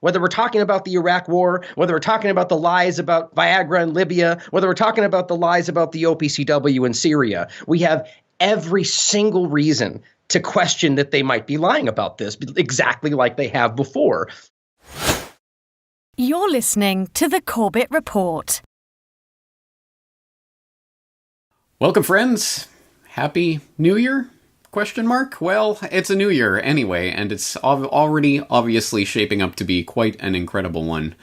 Whether we're talking about the Iraq War, whether we're talking about the lies about Viagra in Libya, whether we're talking about the lies about the OPCW in Syria, we have every single reason to question that they might be lying about this, exactly like they have before. You're listening to the Corbett Report. Welcome, friends. Happy New Year? Question mark? Well, it's a new year anyway, and it's already obviously shaping up to be quite an incredible one.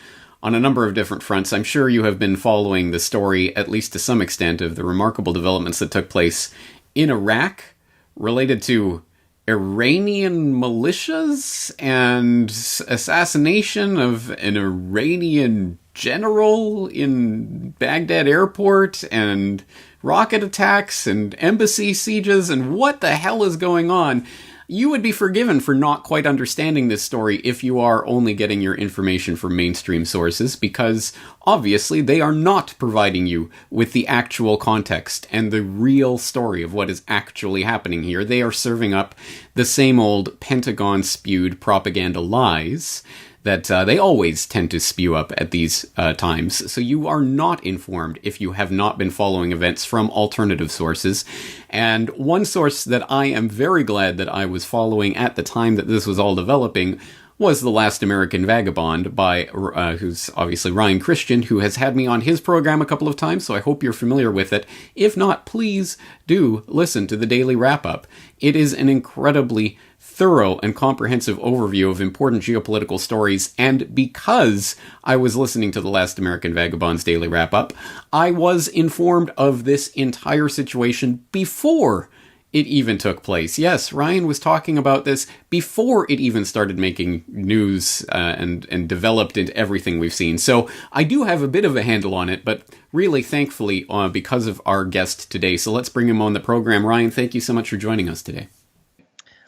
On a number of different fronts, I'm sure you have been following the story, at least to some extent, of the remarkable developments that took place in Iraq related to Iranian militias and assassination of an Iranian general in Baghdad airport and rocket attacks and embassy sieges and what the hell is going on. You would be forgiven for not quite understanding this story if you are only getting your information from mainstream sources, because obviously they are not providing you with the actual context and the real story of what is actually happening here. They are serving up the same old Pentagon-spewed propaganda lies that they always tend to spew up at these times. So you are not informed if you have not been following events from alternative sources. And one source that I am very glad that I was following at the time that this was all developing was The Last American Vagabond by, who's obviously Ryan Christian, who has had me on his program a couple of times, so I hope you're familiar with it. If not, please do listen to the Daily Wrap-Up. It is an incredibly thorough and comprehensive overview of important geopolitical stories, and because I was listening to The Last American Vagabond's Daily Wrap-Up, I was informed of this entire situation before it even took place. Yes, Ryan was talking about this before it even started making news and developed into everything we've seen. So I do have a bit of a handle on it, but really thankfully because of our guest today. So let's bring him on the program. Ryan, thank you so much for joining us today.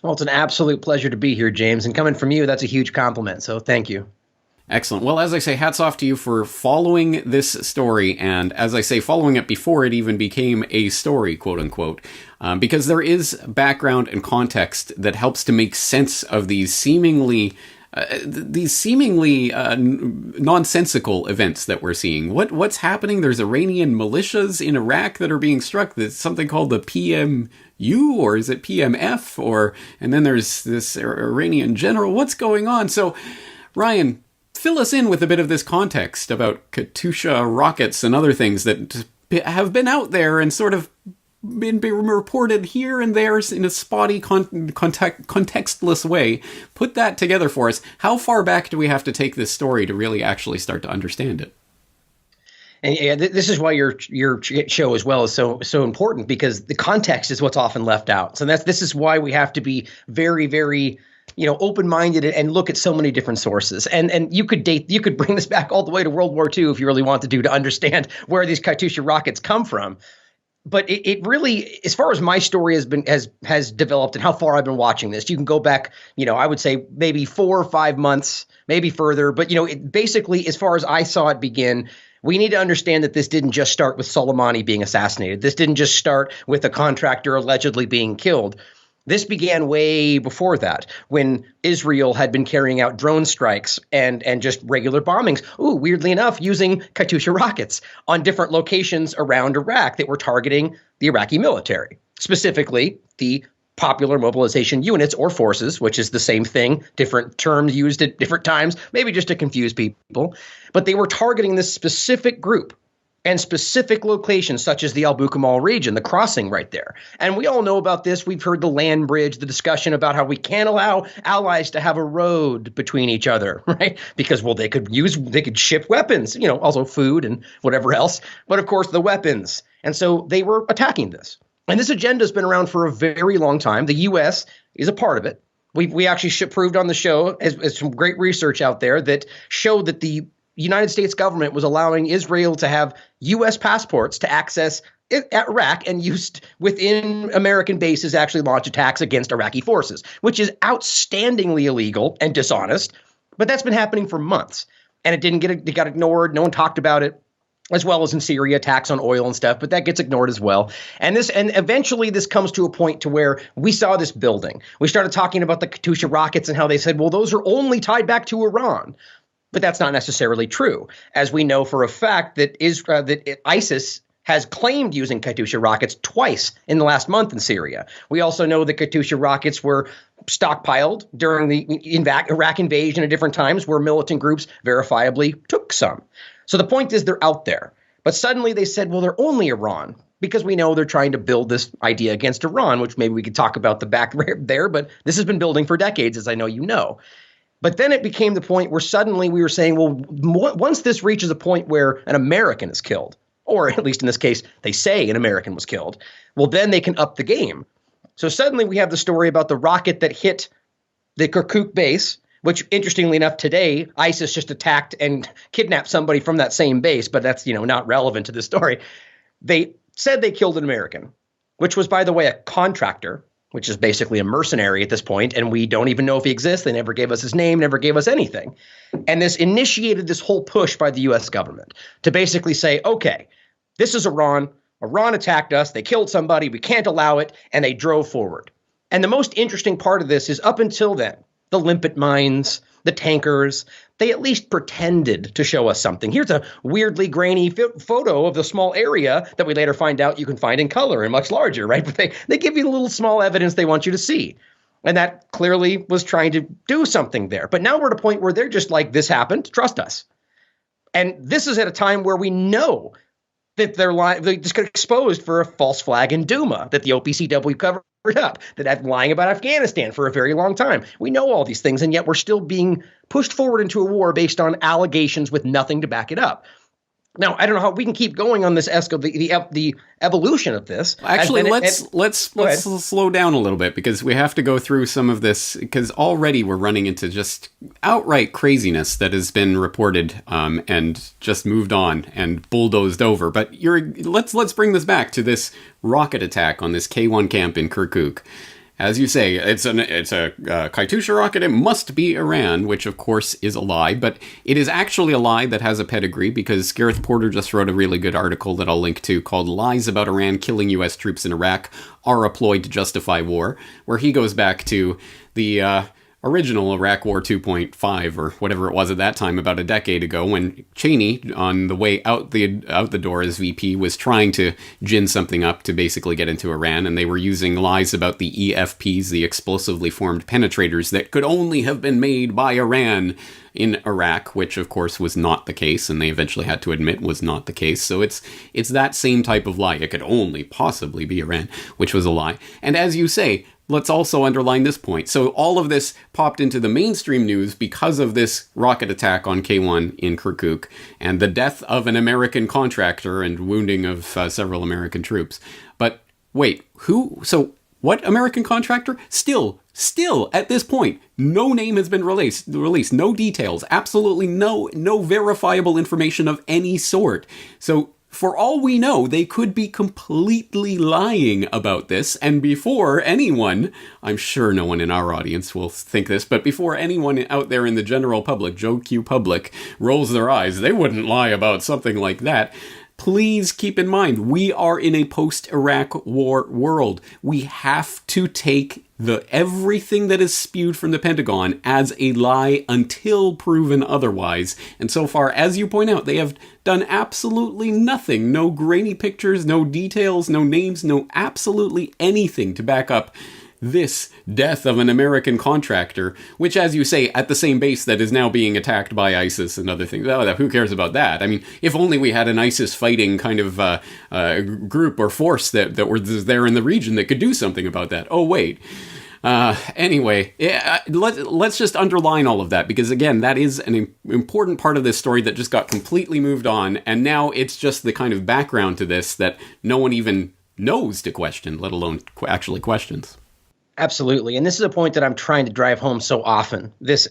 Well, it's an absolute pleasure to be here, James. And coming from you, that's a huge compliment. So thank you. Excellent. Well, as I say, hats off to you for following this story. And as I say, following it before it even became a story, quote unquote, because there is background and context that helps to make sense of these seemingly nonsensical events that we're seeing. What's happening? There's Iranian militias in Iraq that are being struck. There's something called the PMU, or is it PMF? And then there's this Iranian general. What's going on? So, Ryan, fill us in with a bit of this context about Katyusha rockets and other things that have been out there and sort of been reported here and there in a spotty, contextless way. Put that together for us. How far back do we have to take this story to really actually start to understand it? And yeah, this is why your show as well is so important, because the context is what's often left out. So this is why we have to be very, very open-minded and look at so many different sources. And you could bring this back all the way to World War II if you really want to understand where these Katyusha rockets come from. But it really, as far as my story has developed and how far I've been watching this, you can go back, I would say maybe 4 or 5 months, maybe further. But, basically, as far as I saw it begin, we need to understand that this didn't just start with Soleimani being assassinated. This didn't just start with a contractor allegedly being killed. This began way before that, when Israel had been carrying out drone strikes and just regular bombings, weirdly enough, using Katyusha rockets on different locations around Iraq that were targeting the Iraqi military, specifically the Popular Mobilization Units or forces, which is the same thing, different terms used at different times, maybe just to confuse people. But they were targeting this specific group and specific locations such as the Al-Bukamal region, the crossing right there. And we all know about this. We've heard the land bridge, the discussion about how we can't allow allies to have a road between each other, right? Because, they could ship weapons, also food and whatever else. But of course, the weapons. And so they were attacking this. And this agenda has been around for a very long time. The U.S. is a part of it. We actually proved on the show, as some great research out there that showed that the United States government was allowing Israel to have U.S. passports to access Iraq and used within American bases actually launch attacks against Iraqi forces, which is outstandingly illegal and dishonest. But that's been happening for months, and it got ignored. No one talked about it, as well as in Syria, attacks on oil and stuff, but that gets ignored as well. And eventually this comes to a point to where we saw this building. We started talking about the Katyusha rockets and how they said, well, those are only tied back to Iran. But that's not necessarily true, as we know for a fact that ISIS has claimed using Katyusha rockets twice in the last month in Syria. We also know that Katyusha rockets were stockpiled during the Iraq invasion at different times where militant groups verifiably took some. So the point is they're out there. But suddenly they said, well, they're only Iran, because we know they're trying to build this idea against Iran, which maybe we could talk about the back there, but this has been building for decades, as I know you know. But then it became the point where suddenly we were saying, well, once this reaches a point where an American is killed, or at least in this case, they say an American was killed, well, then they can up the game. So suddenly we have the story about the rocket that hit the Kirkuk base, which, interestingly enough, today, ISIS just attacked and kidnapped somebody from that same base, but that's, not relevant to the story. They said they killed an American, which was, by the way, a contractor, which is basically a mercenary at this point, and we don't even know if he exists. They never gave us his name, never gave us anything. And this initiated this whole push by the U.S. government to basically say, okay, this is Iran. Iran attacked us. They killed somebody. We can't allow it. And they drove forward. And the most interesting part of this is up until then, the limpet mines, the tankers, they at least pretended to show us something. Here's a weirdly grainy photo of the small area that we later find out you can find in color and much larger, right? But they give you a little small evidence they want you to see. And that clearly was trying to do something there. But now we're at a point where they're just like, this happened, trust us. And this is at a time where we know that they just got exposed for a false flag in Duma that the OPCW covered up, that had lying about Afghanistan for a very long time. We know all these things, and yet we're still being pushed forward into a war based on allegations with nothing to back it up. Now, I don't know how we can keep going on this the evolution of this. Actually, let's slow down a little bit, because we have to go through some of this, because already we're running into just outright craziness that has been reported and just moved on and bulldozed over. But let's bring this back to this rocket attack on this K1 camp in Kirkuk. As you say, it's a Katyusha rocket. It must be Iran, which of course is a lie, but it is actually a lie that has a pedigree, because Gareth Porter just wrote a really good article that I'll link to called "Lies About Iran Killing U.S. Troops in Iraq Are a Ploy to Justify War," where he goes back to the original Iraq War 2.5 or whatever it was at that time, about a decade ago, when Cheney, on the way out the door as VP, was trying to gin something up to basically get into Iran, and they were using lies about the EFPs, the explosively formed penetrators that could only have been made by Iran in Iraq, which of course was not the case, and they eventually had to admit was not the case. So it's that same type of lie. It could only possibly be Iran, which was a lie. And as you say, let's also underline this point. So all of this popped into the mainstream news because of this rocket attack on K1 in Kirkuk and the death of an American contractor and wounding of several American troops. But wait, who? So what American contractor? Still, at this point, no name has been released, no details, absolutely no verifiable information of any sort. So for all we know, they could be completely lying about this, and before anyone, I'm sure no one in our audience will think this, but before anyone out there in the general public, Joe Q public, rolls their eyes, they wouldn't lie about something like that. Please keep in mind, we are in a post-Iraq war world. We have to take everything that is spewed from the Pentagon as a lie until proven otherwise. And so far, as you point out, they have done absolutely nothing. No grainy pictures, no details, no names, no absolutely anything to back up this death of an American contractor, which, as you say, at the same base that is now being attacked by ISIS and other things. Oh, who cares about that? I mean, if only we had an ISIS fighting kind of group or force that was there in the region that could do something about that. Oh, wait. Anyway, let's just underline all of that, because again, that is an important part of this story that just got completely moved on, and now it's just the kind of background to this that no one even knows to question, let alone actually questions. Absolutely. And this is a point that I'm trying to drive home so often. This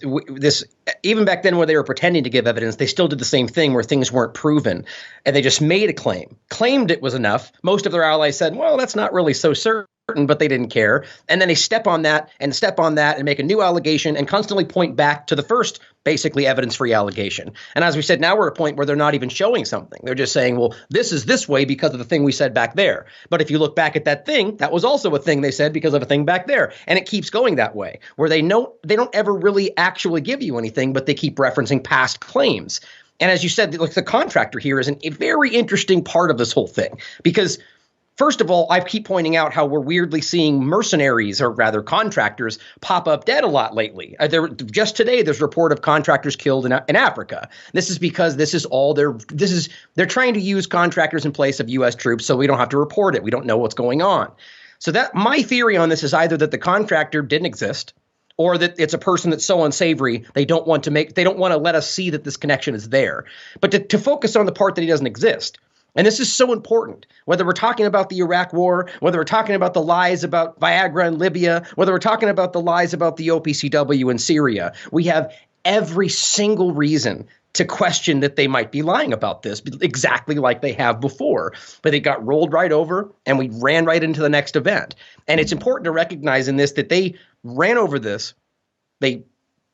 even back then, where they were pretending to give evidence, they still did the same thing where things weren't proven, and they just made a claimed it was enough. Most of their allies said, well, that's not really so certain. but they didn't care. And then they step on that and make a new allegation and constantly point back to the first basically evidence-free allegation. And as we said, now we're at a point where they're not even showing something. They're just saying, well, this is this way because of the thing we said back there. But if you look back at that thing, that was also a thing they said because of a thing back there. And it keeps going that way, where they don't ever really actually give you anything, but they keep referencing past claims. And as you said, like the contractor here is a very interesting part of this whole thing, because first of all, I keep pointing out how we're weirdly seeing mercenaries, or rather contractors, pop up dead a lot lately. Just today, there's a report of contractors killed in Africa. This is because they're trying to use contractors in place of U.S. troops, so we don't have to report it. We don't know what's going on. So that my theory on this is either that the contractor didn't exist, or that it's a person that's so unsavory they don't want to let us see that this connection is there. But to focus on the part that he doesn't exist. And this is so important, whether we're talking about the Iraq war, whether we're talking about the lies about Viagra in Libya, whether we're talking about the lies about the OPCW in Syria, we have every single reason to question that they might be lying about this, exactly like they have before. But it got rolled right over and we ran right into the next event. And it's important to recognize in this that they ran over this. They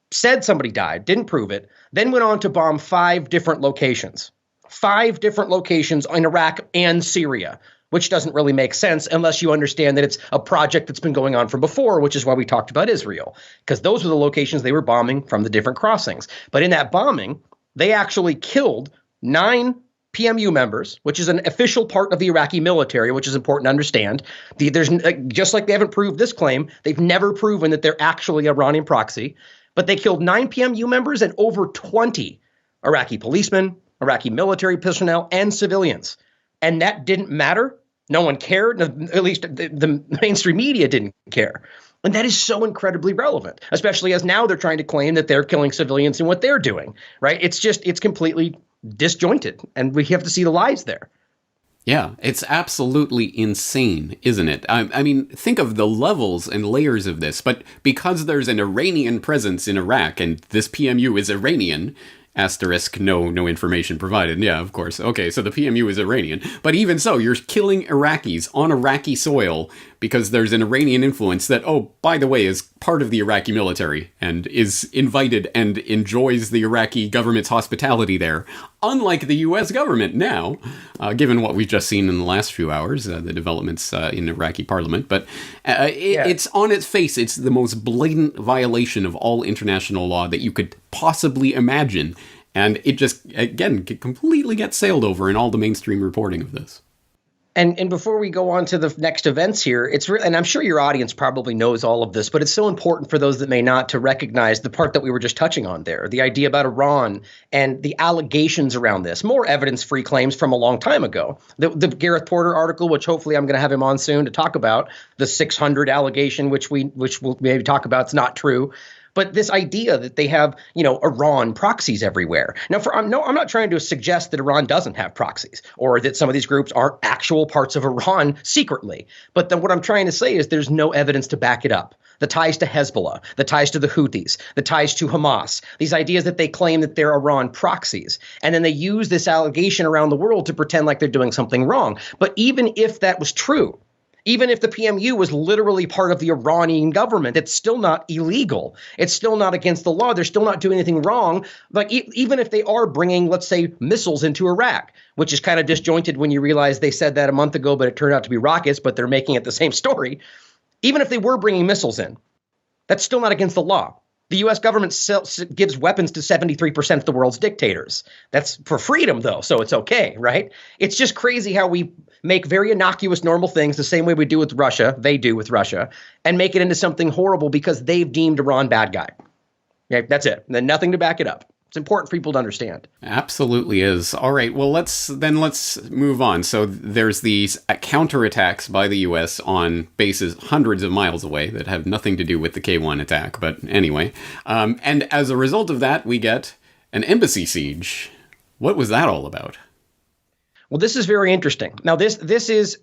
said somebody died, didn't prove it, then went on to bomb 5 different locations. 5 different locations in Iraq and Syria, which doesn't really make sense unless you understand that it's a project that's been going on from before, which is why we talked about Israel, because those were the locations they were bombing from the different crossings. But in that bombing, they actually killed 9 PMU members, which is an official part of the Iraqi military, which is important to understand. There's just like they haven't proved this claim, they've never proven that they're actually Iranian proxy, but they killed 9 PMU members and over 20 Iraqi policemen, Iraqi military personnel, and civilians. And that didn't matter. No one cared. At least the mainstream media didn't care. And that is so incredibly relevant, especially as now they're trying to claim that they're killing civilians in what they're doing, right? It's completely disjointed, and we have to see the lies there. Yeah, it's absolutely insane, isn't it? I mean, think of the levels and layers of this, but because there's an Iranian presence in Iraq, and this PMU is Iranian, asterisk, no information provided. Yeah, of course. Okay, so the PMU is Iranian. But even so, you're killing Iraqis on Iraqi soil because there's an Iranian influence that, oh, by the way, is part of the Iraqi military and is invited and enjoys the Iraqi government's hospitality there. Unlike the U.S. government now, given what we've just seen in the last few hours, the developments in Iraqi parliament. But it's on its face, it's the most blatant violation of all international law that you could possibly imagine. And it just, again, completely gets sailed over in all the mainstream reporting of this. And before we go on to the next events here, it's and I'm sure your audience probably knows all of this, but it's so important for those that may not to recognize the part that we were just touching on there, the idea about Iran and the allegations around this, more evidence-free claims from a long time ago. The Gareth Porter article, which hopefully I'm going to have him on soon to talk about, the 600 allegation, which we'll maybe talk about, it's not true. But this idea that they have, Iran proxies everywhere. Now, I'm not trying to suggest that Iran doesn't have proxies or that some of these groups aren't actual parts of Iran secretly. But then what I'm trying to say is there's no evidence to back it up. The ties to Hezbollah, the ties to the Houthis, the ties to Hamas, these ideas that they claim that they're Iran proxies. And then they use this allegation around the world to pretend like they're doing something wrong. But even if that was true, even if the PMU was literally part of the Iranian government, it's still not illegal. It's still not against the law. They're still not doing anything wrong. Like even if they are bringing, let's say, missiles into Iraq, which is kind of disjointed when you realize they said that a month ago, but it turned out to be rockets, but they're making it the same story. Even if they were bringing missiles in, that's still not against the law. The U.S. government gives weapons to 73% of the world's dictators. That's for freedom, though, so it's okay, right? It's just crazy how we make very innocuous, normal things the same way we do with Russia, they do with Russia, and make it into something horrible because they've deemed Iran bad guy. Okay, that's it. And then nothing to back it up. It's important for people to understand. Absolutely is. All right, well, let's move on. So there's these counterattacks by the U.S. on bases hundreds of miles away that have nothing to do with the K-1 attack. But anyway, and as a result of that, we get an embassy siege. What was that all about? Well, this is very interesting. Now, this is,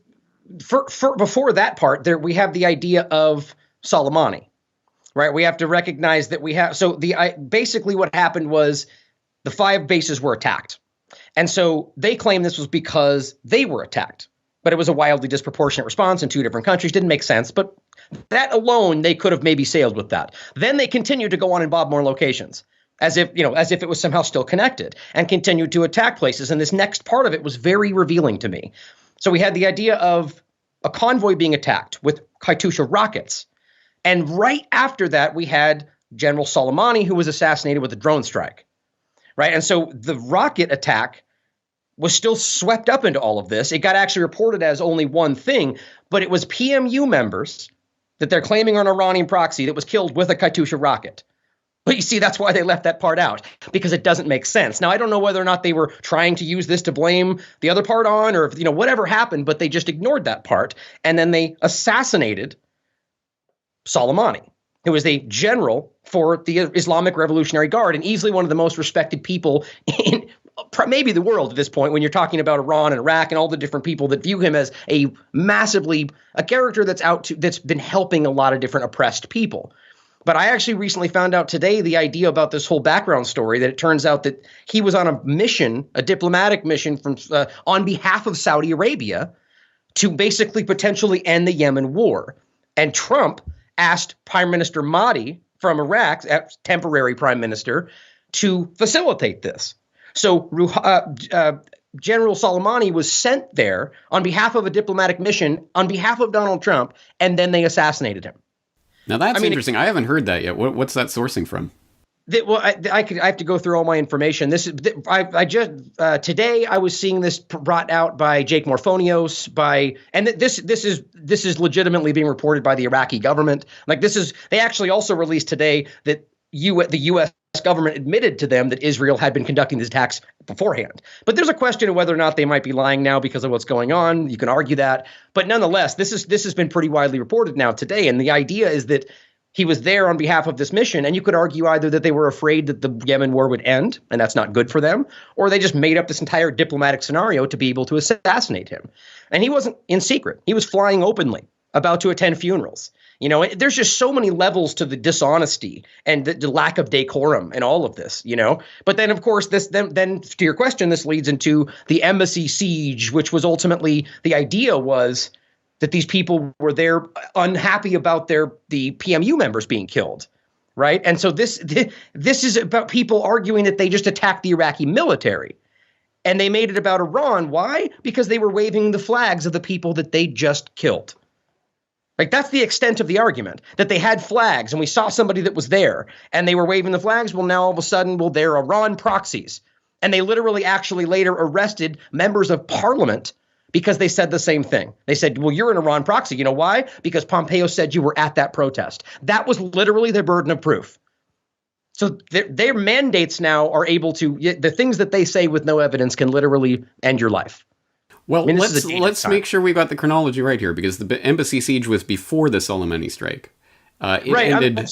for before that part, there we have the idea of Soleimani. Right, we have to recognize that we have. So basically what happened was the 5 bases were attacked, and so they claim this was because they were attacked. but it was a wildly disproportionate response in two different countries. Didn't make sense, but that alone, they could have maybe sailed with that. Then they continued to go on and bomb more locations, as if it was somehow still connected, and continued to attack places. And this next part of it was very revealing to me. So we had the idea of a convoy being attacked with Katyusha rockets. And right after that, we had General Soleimani, who was assassinated with a drone strike. Right. And so the rocket attack was still swept up into all of this. It got actually reported as only one thing, but it was PMU members that they're claiming are an Iranian proxy that was killed with a Katyusha rocket. But you see, that's why they left that part out, because it doesn't make sense. Now, I don't know whether or not they were trying to use this to blame the other part on, or whatever happened, but they just ignored that part. And then they assassinated Soleimani, who was the general for the Islamic Revolutionary Guard and easily one of the most respected people in maybe the world at this point, when you're talking about Iran and Iraq and all the different people that view him as a character that's been helping a lot of different oppressed people. But I actually recently found out today the idea about this whole background story, that it turns out that he was on a mission, a diplomatic mission on behalf of Saudi Arabia to basically potentially end the Yemen war. And Trump asked Prime Minister Mahdi from Iraq, temporary prime minister, to facilitate this. So General Soleimani was sent there on behalf of a diplomatic mission, on behalf of Donald Trump, and then they assassinated him. Now that's interesting. I haven't heard that yet. What's that sourcing from? I have to go through all my information. Today I was seeing this brought out by Jake Morphonios and this is legitimately being reported by the Iraqi government. They actually also released today that the U.S. government admitted to them that Israel had been conducting these attacks beforehand. But there's a question of whether or not they might be lying now because of what's going on. You can argue that. But nonetheless, this has been pretty widely reported now today. And the idea is that he was there on behalf of this mission. And you could argue either that they were afraid that the Yemen war would end, and that's not good for them, or they just made up this entire diplomatic scenario to be able to assassinate him. And he wasn't in secret. He was flying openly, about to attend funerals. There's just so many levels to the dishonesty and the lack of decorum and all of this, But then, of course, then to your question, this leads into the embassy siege, which was ultimately the idea was that these people were there unhappy about the PMU members being killed. Right. And so this is about people arguing that they just attacked the Iraqi military. And they made it about Iran. Why? Because they were waving the flags of the people that they just killed. Like, that's the extent of the argument, that they had flags and we saw somebody that was there and they were waving the flags. Well, now all of a sudden, they're Iran proxies. And they literally actually later arrested members of parliament because they said the same thing. They said, well, you're an Iran proxy. You know why? Because Pompeo said you were at that protest. That was literally their burden of proof. So their mandates now are able to, the things that they say with no evidence can literally end your life. Well, let's make sure we got the chronology right here, because the embassy siege was before the Soleimani strike. It ended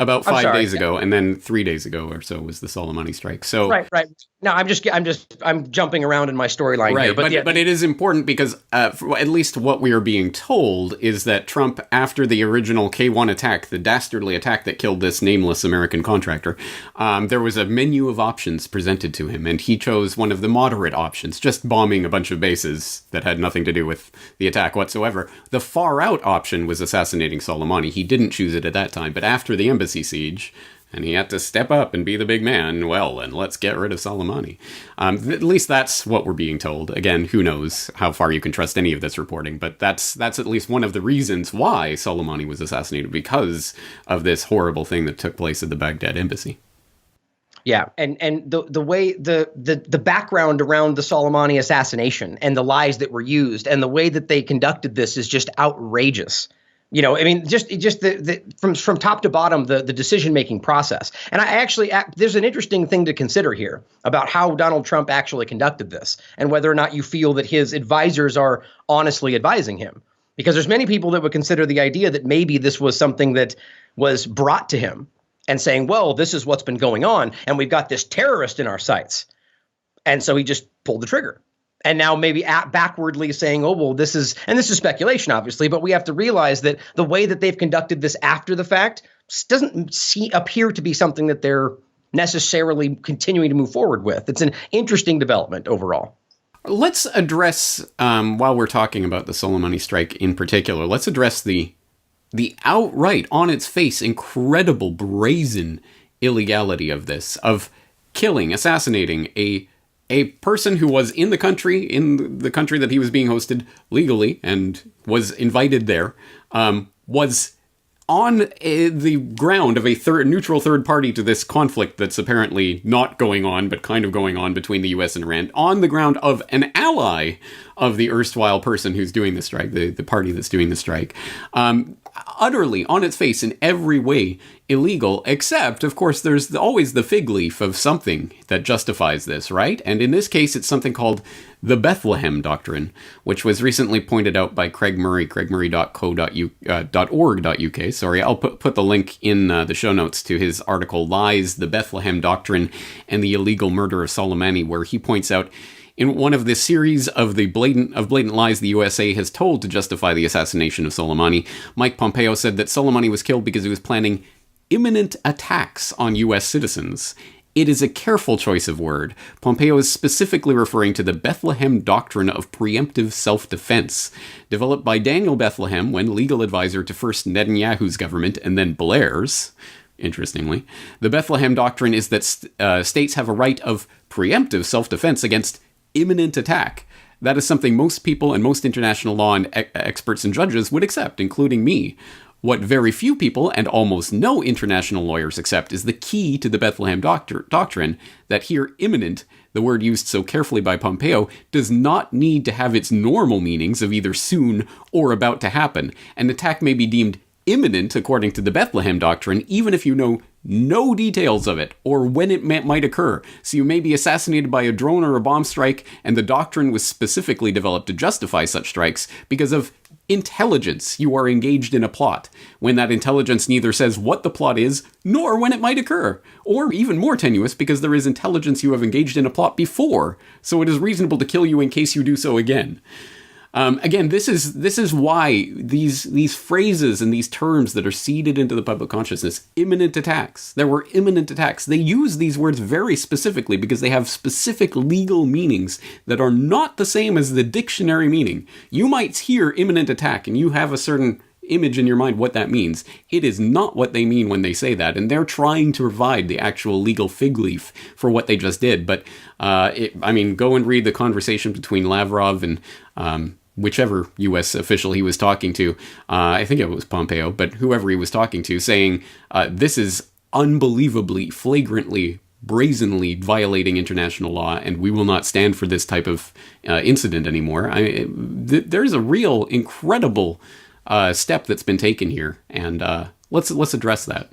about 5 days ago, and then 3 days ago or so was the Soleimani strike. So right. No, I'm jumping around in my storyline here, but it is important because at least what we are being told is that Trump, after the original K1 attack, the dastardly attack that killed this nameless American contractor, there was a menu of options presented to him, and he chose one of the moderate options, just bombing a bunch of bases that had nothing to do with the attack whatsoever. The far out option was assassinating Soleimani. He didn't choose it at that time, but after the embassy siege, and he had to step up and be the big man, well, and let's get rid of Soleimani. At least that's what we're being told. Again, who knows how far you can trust any of this reporting, but that's at least one of the reasons why Soleimani was assassinated, because of this horrible thing that took place at the Baghdad embassy. Yeah, and the way the background around the Soleimani assassination and the lies that were used and the way that they conducted this is just outrageous. Just from top to bottom, the decision-making process. And there's an interesting thing to consider here about how Donald Trump actually conducted this and whether or not you feel that his advisors are honestly advising him. Because there's many people that would consider the idea that maybe this was something that was brought to him and saying, well, this is what's been going on, and we've got this terrorist in our sights. And so he just pulled the trigger. And now maybe backwardly saying, oh, well, this is speculation, obviously, but we have to realize that the way that they've conducted this after the fact doesn't appear to be something that they're necessarily continuing to move forward with. It's an interesting development overall. Let's address, while we're talking about the Soleimani strike in particular, let's address the outright, on its face, incredible, brazen illegality of this, of killing, assassinating a person who was in the country that he was being hosted legally and was invited there, was on the ground of a neutral third party to this conflict that's apparently not going on, but kind of going on between the US and Iran, on the ground of an ally of the erstwhile person who's doing the strike, the party that's doing the strike. Utterly, on its face, in every way, illegal, except, of course, there's always the fig leaf of something that justifies this, right? And in this case, it's something called the Bethlehem Doctrine, which was recently pointed out by Craig Murray, craigmurray.org.uk. Sorry, I'll put the link in the show notes to his article, Lies, the Bethlehem Doctrine, and the Illegal Murder of Soleimani, where he points out, in one of the series of blatant lies the USA has told to justify the assassination of Soleimani, Mike Pompeo said that Soleimani was killed because he was planning imminent attacks on US citizens. It is a careful choice of word. Pompeo is specifically referring to the Bethlehem Doctrine of Preemptive Self-Defense, developed by Daniel Bethlehem when legal advisor to first Netanyahu's government and then Blair's. Interestingly, the Bethlehem Doctrine is that states have a right of preemptive self-defense against imminent attack. That is something most people and most international law and experts and judges would accept, including me. What very few people and almost no international lawyers accept is the key to the Bethlehem Doctrine, that here imminent, the word used so carefully by Pompeo, does not need to have its normal meanings of either soon or about to happen. An attack may be deemed imminent according to the Bethlehem Doctrine, even if you know no details of it or when it might occur. So you may be assassinated by a drone or a bomb strike, and the doctrine was specifically developed to justify such strikes because of intelligence. You are engaged in a plot, when that intelligence neither says what the plot is nor when it might occur, or even more tenuous, because there is intelligence you have engaged in a plot before, so it is reasonable to kill you in case you do so again. Again, this is why these phrases and these terms that are seeded into the public consciousness, imminent attacks. There were imminent attacks. They use these words very specifically because they have specific legal meanings that are not the same as the dictionary meaning. You might hear imminent attack and you have a certain image in your mind what that means. It is not what they mean when they say that, and they're trying to provide the actual legal fig leaf for what they just did. But go and read the conversation between Lavrov and whichever U.S. official he was talking to. I think it was Pompeo, but whoever he was talking to, saying this is unbelievably, flagrantly, brazenly violating international law, and we will not stand for this type of incident anymore. There's a real incredible step that's been taken here, and let's address that.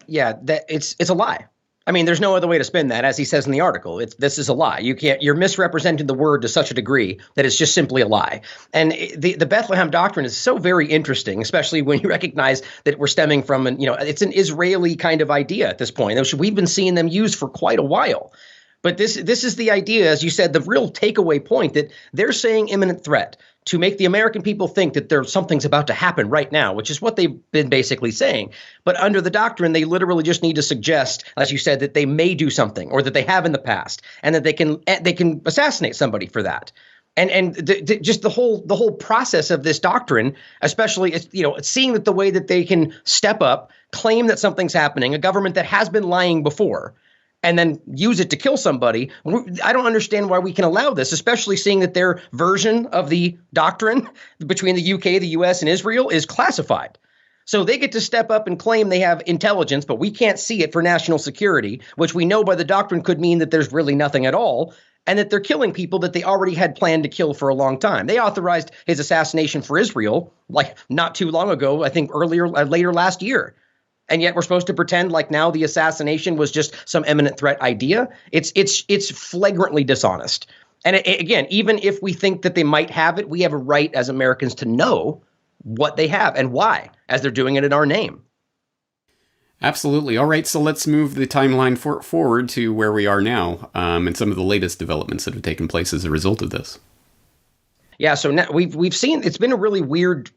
Yeah, that it's a lie. I mean, there's no other way to spin that, as he says in the article. This is a lie. You're misrepresenting the word to such a degree that it's just simply a lie. And the Bethlehem Doctrine is so very interesting, especially when you recognize that we're stemming from it's an Israeli kind of idea at this point. We've been seeing them used for quite a while. But this is the idea, as you said, the real takeaway point, that they're saying imminent threat to make the American people think that something's about to happen right now, which is what they've been basically saying. But under the doctrine, they literally just need to suggest, as you said, that they may do something, or that they have in the past, and that they can assassinate somebody for that. And just the whole process of this doctrine, especially seeing that the way that they can step up, claim that something's happening, a government that has been lying before, and then use it to kill somebody. I don't understand why we can allow this, especially seeing that their version of the doctrine between the UK, the US, and Israel is classified. So they get to step up and claim they have intelligence, but we can't see it for national security, which we know by the doctrine could mean that there's really nothing at all, and that they're killing people that they already had planned to kill for a long time. They authorized his assassination for Israel, like not too long ago, I think later last year. And yet we're supposed to pretend like now the assassination was just some imminent threat idea. It's flagrantly dishonest. And again, even if we think that they might have it, we have a right as Americans to know what they have and why, as they're doing it in our name. Absolutely. All right, so let's move the timeline forward to where we are now, and some of the latest developments that have taken place as a result of this. Yeah, so now we've seen it's been a really weird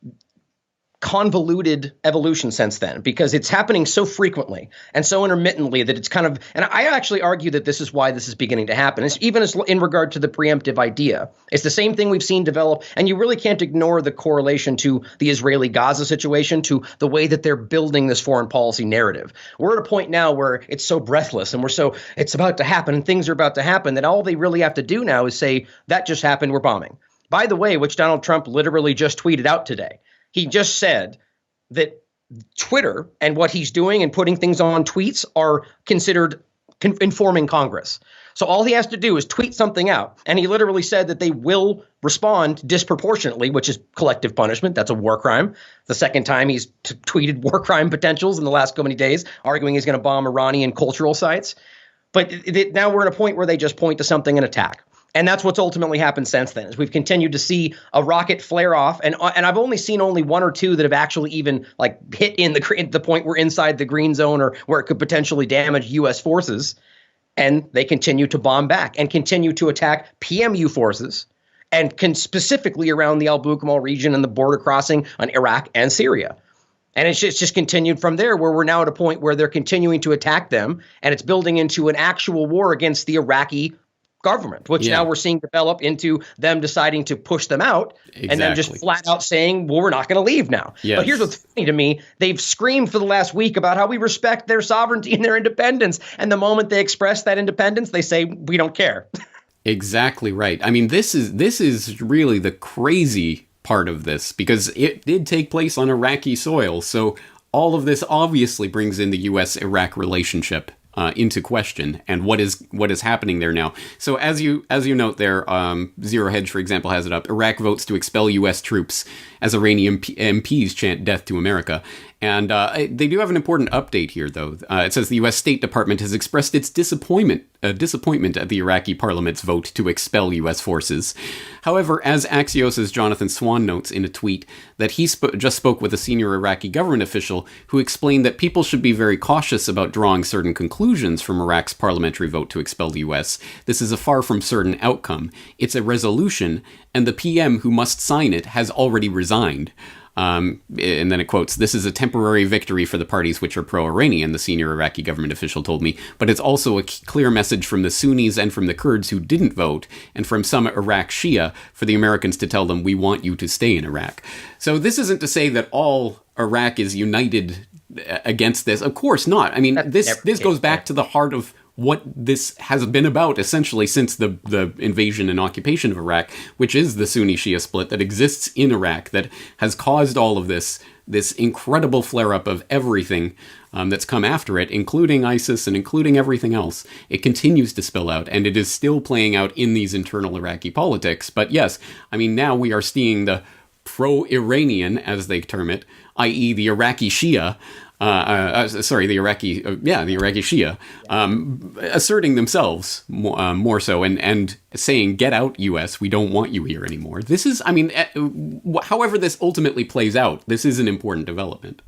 convoluted evolution since then, because it's happening so frequently and so intermittently that it's kind of, and I actually argue that this is why this is beginning to happen. It's even as in regard to the preemptive idea. It's the same thing we've seen develop, and you really can't ignore the correlation to the Israeli-Gaza situation, to the way that they're building this foreign policy narrative. We're at a point now where it's so breathless and it's about to happen and things are about to happen that all they really have to do now is say, that just happened, we're bombing. By the way, which Donald Trump literally just tweeted out today. He just said that Twitter and what he's doing and putting things on tweets are considered informing Congress. So all he has to do is tweet something out. And he literally said that they will respond disproportionately, which is collective punishment. That's a war crime. The second time he's tweeted war crime potentials in the last so many days, arguing he's going to bomb Iranian cultural sites. But now we're at a point where they just point to something and attack. And that's what's ultimately happened since then, is we've continued to see a rocket flare off. And I've only seen one or two that have actually even like hit in the point we're inside the green zone or where it could potentially damage U.S. forces. And they continue to bomb back and continue to attack PMU forces and specifically around the Al-Bukamal region and the border crossing on Iraq and Syria. And it's just continued from there, where we're now at a point where they're continuing to attack them. And it's building into an actual war against the Iraqi government, which now we're seeing develop into them deciding to push them out and then just flat out saying, well, we're not going to leave now. Yes. But here's what's funny to me. They've screamed for the last week about how we respect their sovereignty and their independence. And the moment they express that independence, they say, we don't care. Exactly right. I mean, this is really the crazy part of this, because it did take place on Iraqi soil. So all of this obviously brings in the U.S.-Iraq relationship into question, and what is happening there now. So as you note there, Zero Hedge, for example, has it up. Iraq votes to expel U.S. troops as Iranian MPs chant death to America. And they do have an important update here, though. It says the U.S. State Department has expressed its disappointment at the Iraqi parliament's vote to expel U.S. forces. However, as Axios' Jonathan Swan notes in a tweet, that he just spoke with a senior Iraqi government official who explained that people should be very cautious about drawing certain conclusions from Iraq's parliamentary vote to expel the U.S. This is a far from certain outcome. It's a resolution, and the PM who must sign it has already resigned. And then it quotes, "This is a temporary victory for the parties which are pro-Iranian," the senior Iraqi government official told me, "but it's also a clear message from the Sunnis and from the Kurds who didn't vote, and from some Iraq Shia for the Americans to tell them, we want you to stay in Iraq." So this isn't to say that all Iraq is united against this. Of course not. I mean, this goes back to the heart of what this has been about, essentially, since the invasion and occupation of Iraq, which is the Sunni-Shia split that exists in Iraq, that has caused all of this incredible flare-up of everything that's come after it, including ISIS and including everything else. It continues to spill out, and it is still playing out in these internal Iraqi politics. But yes, I mean, now we are seeing the pro-Iranian, as they term it, i.e. the Iraqi Shia, the Iraqi Shia, asserting themselves more so and saying, get out, U.S., we don't want you here anymore. This is, I mean, however this ultimately plays out, this is an important development.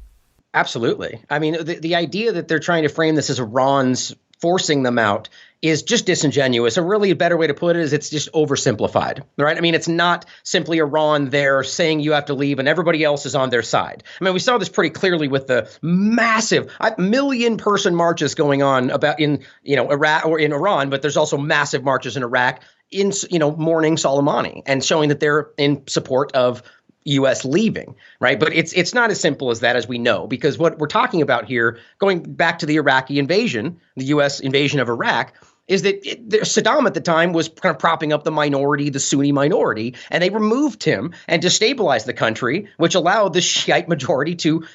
Absolutely. I mean, the idea that they're trying to frame this as Iran's forcing them out is just disingenuous. A really better way to put it is it's just oversimplified, right? I mean, it's not simply Iran there saying you have to leave and everybody else is on their side. I mean, we saw this pretty clearly with the massive million-person marches going on about in Iraq or in Iran, but there's also massive marches in Iraq in mourning Soleimani and showing that they're in support of U.S. leaving, right? But it's not as simple as that, as we know, because what we're talking about here, going back to the Iraqi invasion, the U.S. invasion of Iraq, is that Saddam at the time was kind of propping up the minority, the Sunni minority, and they removed him and destabilized the country, which allowed the Shiite majority to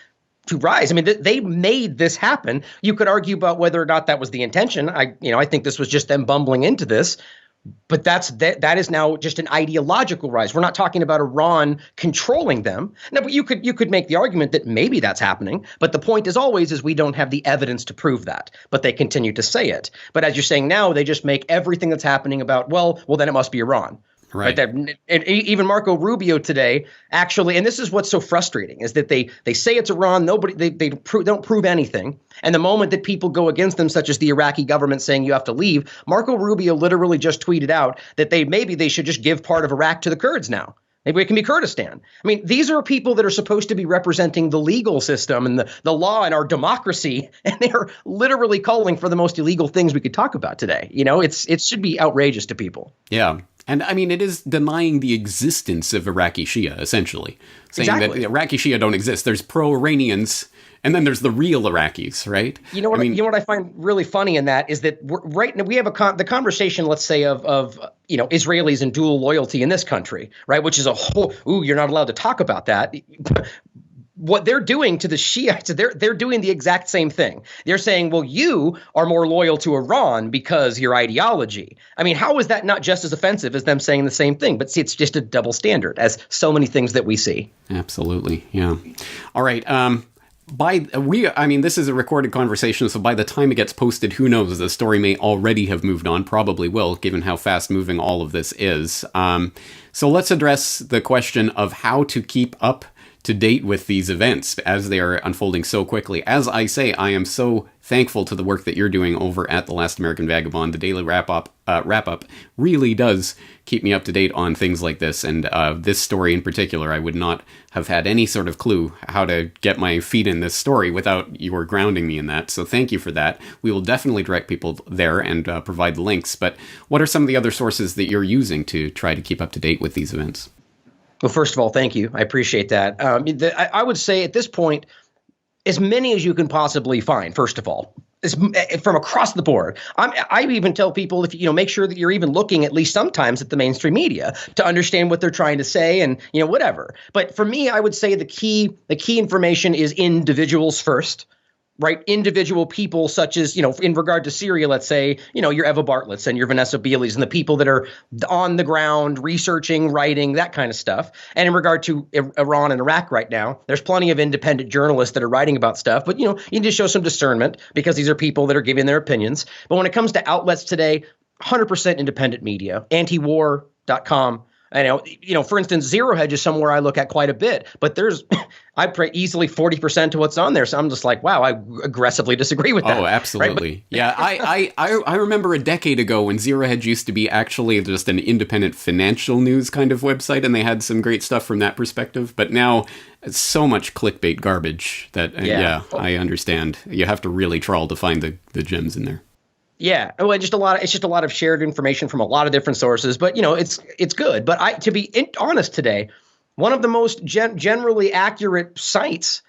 rise. I mean, they made this happen. You could argue about whether or not that was the intention. I think this was just them bumbling into this. But that is now just an ideological rise. We're not talking about Iran controlling them. No, but you could make the argument that maybe that's happening. But the point is always is we don't have the evidence to prove that. But they continue to say it. But as you're saying now, they just make everything that's happening about, well, then it must be Iran. Right. And even Marco Rubio today, actually, and this is what's so frustrating, is that they say it's Iran. They don't prove anything. And the moment that people go against them, such as the Iraqi government saying you have to leave, Marco Rubio literally just tweeted out that maybe they should just give part of Iraq to the Kurds now. Maybe it can be Kurdistan. I mean, these are people that are supposed to be representing the legal system and the law and our democracy, and they are literally calling for the most illegal things we could talk about today. It should be outrageous to people. Yeah. And I mean, it is denying the existence of Iraqi Shia, essentially. Saying Exactly. that Iraqi Shia don't exist. There's pro-Iranians, and then there's the real Iraqis, right? You know what I find really funny in that is that right now we have the conversation, let's say, of Israelis and dual loyalty in this country, right? Which is a whole, you're not allowed to talk about that. What they're doing to the Shiites, they're doing the exact same thing. They're saying, well, you are more loyal to Iran because your ideology. I mean, how is that not just as offensive as them saying the same thing? But see, it's just a double standard, as so many things that we see. Absolutely, yeah. All right. This is a recorded conversation, so by the time it gets posted, who knows? The story may already have moved on. Probably will, given how fast moving all of this is. So let's address the question of how to keep up to date with these events as they are unfolding so quickly. As I say, I am so thankful to the work that you're doing over at The Last American Vagabond. The daily wrap-up really does keep me up to date on things like this, and this story in particular, I would not have had any sort of clue how to get my feet in this story without your grounding me in that, so thank you for that. We will definitely direct people there and provide the links, but what are some of the other sources that you're using to try to keep up to date with these events? Well, first of all, thank you. I appreciate that. I would say at this point, as many as you can possibly find, first of all, from across the board. I even tell people, if make sure that you're even looking at least sometimes at the mainstream media to understand what they're trying to say and, whatever. But for me, I would say the key information is individuals first. Right, individual people such as, in regard to Syria, let's say, your Eva Bartlett's and your Vanessa Beeley's and the people that are on the ground researching, writing, that kind of stuff. And in regard to Iran and Iraq right now, there's plenty of independent journalists that are writing about stuff. But, you need to show some discernment because these are people that are giving their opinions. But when it comes to outlets today, 100% independent media, antiwar.com. For instance, Zero Hedge is somewhere I look at quite a bit, but there's, I pray easily 40% to what's on there. So I'm just like, wow, I aggressively disagree with that. Oh, absolutely. Right? Yeah, I remember a decade ago when Zero Hedge used to be actually just an independent financial news kind of website, and they had some great stuff from that perspective. But now it's so much clickbait garbage that, I understand. You have to really trawl to find the gems in there. Yeah, well, it's just a lot of shared information from a lot of different sources, but it's good. But to be honest today, one of the most generally accurate sites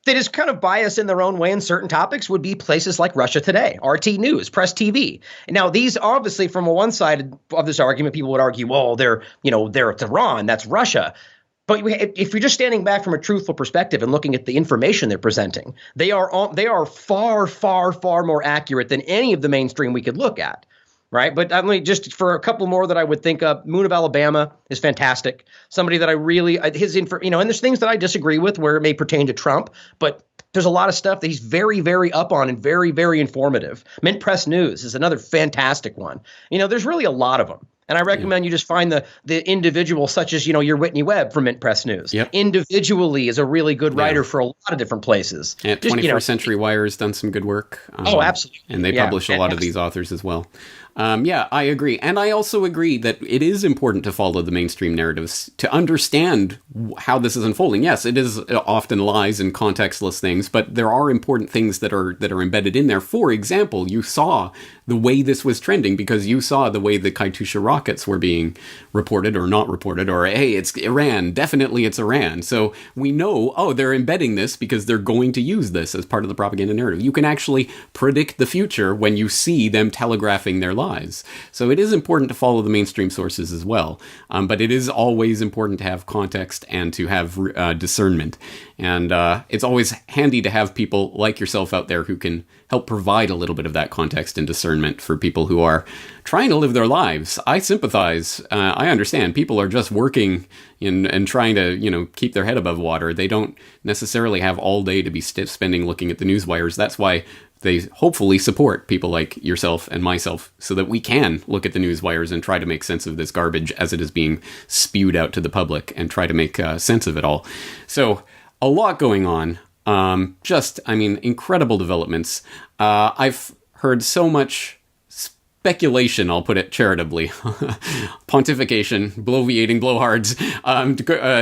that is kind of biased in their own way in certain topics would be places like Russia Today, RT News, Press TV. Now, these obviously from one side of this argument, people would argue, well, they're it's Iran, that's Russia. But if you're just standing back from a truthful perspective and looking at the information they're presenting, they are far, far, far more accurate than any of the mainstream we could look at, right? But I mean, just for a couple more that I would think of, Moon of Alabama is fantastic. Somebody that I really and there's things that I disagree with where it may pertain to Trump, but there's a lot of stuff that he's very, very up on and very, very informative. Mint Press News is another fantastic one. There's really a lot of them. And I recommend you just find the individual, such as, your Whitney Webb from Mint Press News. Yep. Individually is a really good writer for a lot of different places. And 21st Century Wire has done some good work. Absolutely. And they publish a lot of these authors as well. I agree. And I also agree that it is important to follow the mainstream narratives to understand how this is unfolding. Yes, it is often lies and contextless things, but there are important things that are embedded in there. For example, you saw the way this was trending because you saw the way the Katyusha rockets were being reported or not reported, or, hey, it's Iran. Definitely it's Iran. So we know, they're embedding this because they're going to use this as part of the propaganda narrative. You can actually predict the future when you see them telegraphing their lies. So it is important to follow the mainstream sources as well. But it is always important to have context and to have discernment. And it's always handy to have people like yourself out there who can help provide a little bit of that context and discernment for people who are trying to live their lives. I sympathize. I understand. People are just working and trying to, keep their head above water. They don't necessarily have all day to be spending looking at the news wires. That's why they hopefully support people like yourself and myself so that we can look at the news wires and try to make sense of this garbage as it is being spewed out to the public and try to make sense of it all. So a lot going on. Incredible developments. I've heard so much speculation, I'll put it charitably, pontification, bloviating blowhards,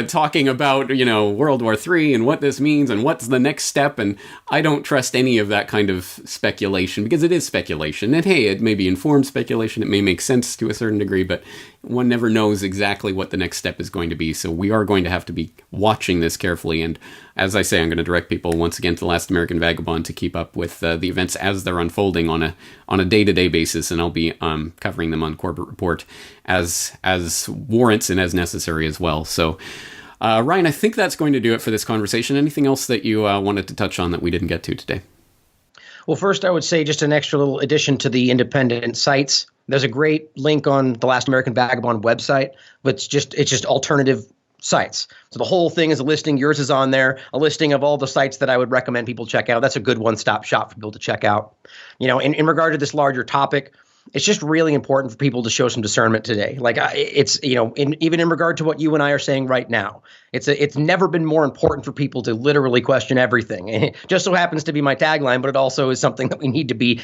talking about, World War III and what this means and what's the next step. And I don't trust any of that kind of speculation, because it is speculation. And hey, it may be informed speculation. It may make sense to a certain degree, but one never knows exactly what the next step is going to be. So we are going to have to be watching this carefully. And as I say, I'm going to direct people once again to The Last American Vagabond to keep up with the events as they're unfolding on a day-to-day basis. And I'll be covering them on Corbett Report as warrants and as necessary as well. So Ryan, I think that's going to do it for this conversation. Anything else that you wanted to touch on that we didn't get to today? Well, first, I would say just an extra little addition to the independent sites. There's a great link on the Last American Vagabond website, but it's just alternative sites. So the whole thing is a listing. Yours is on there, a listing of all the sites that I would recommend people check out. That's a good one-stop shop for people to check out. In regard to this larger topic, it's just really important for people to show some discernment today. Like it's, even in regard to what you and I are saying right now, it's never been more important for people to literally question everything. It just so happens to be my tagline, but it also is something that we need to be,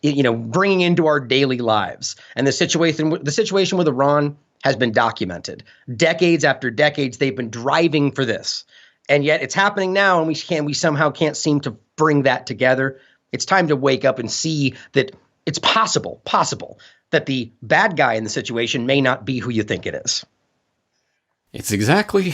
bringing into our daily lives. And the situation with Iran has been documented. Decades after decades, they've been driving for this. And yet it's happening now, and we somehow can't seem to bring that together. It's time to wake up and see that it's possible that the bad guy in the situation may not be who you think it is. It's exactly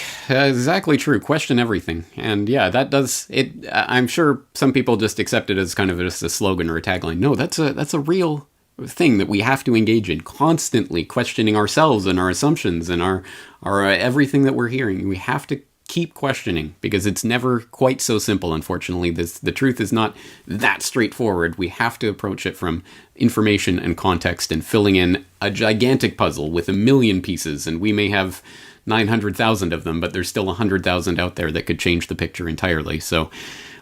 true. Question everything. And yeah, that does it. I'm sure some people just accept it as kind of just a slogan or a tagline. No, that's a real thing that we have to engage in, constantly questioning ourselves and our assumptions and our everything that we're hearing. We have to keep questioning, because it's never quite so simple, unfortunately. The truth is not that straightforward. We have to approach it from information and context and filling in a gigantic puzzle with 1 million pieces, and we may have 900,000 of them, but there's still 100,000 out there that could change the picture entirely. So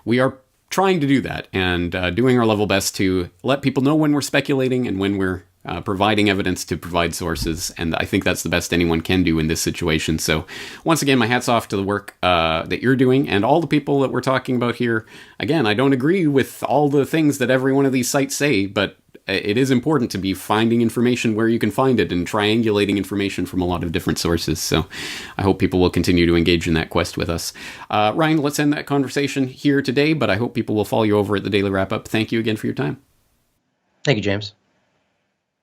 we are trying to do that, and doing our level best to let people know when we're speculating and when we're providing evidence to provide sources. And I think that's the best anyone can do in this situation. So once again, my hat's off to the work that you're doing and all the people that we're talking about here. Again, I don't agree with all the things that every one of these sites say, but it is important to be finding information where you can find it and triangulating information from a lot of different sources. So I hope people will continue to engage in that quest with us. Ryan, let's end that conversation here today, but I hope people will follow you over at the Daily Wrap-Up. Thank you again for your time. Thank you, James.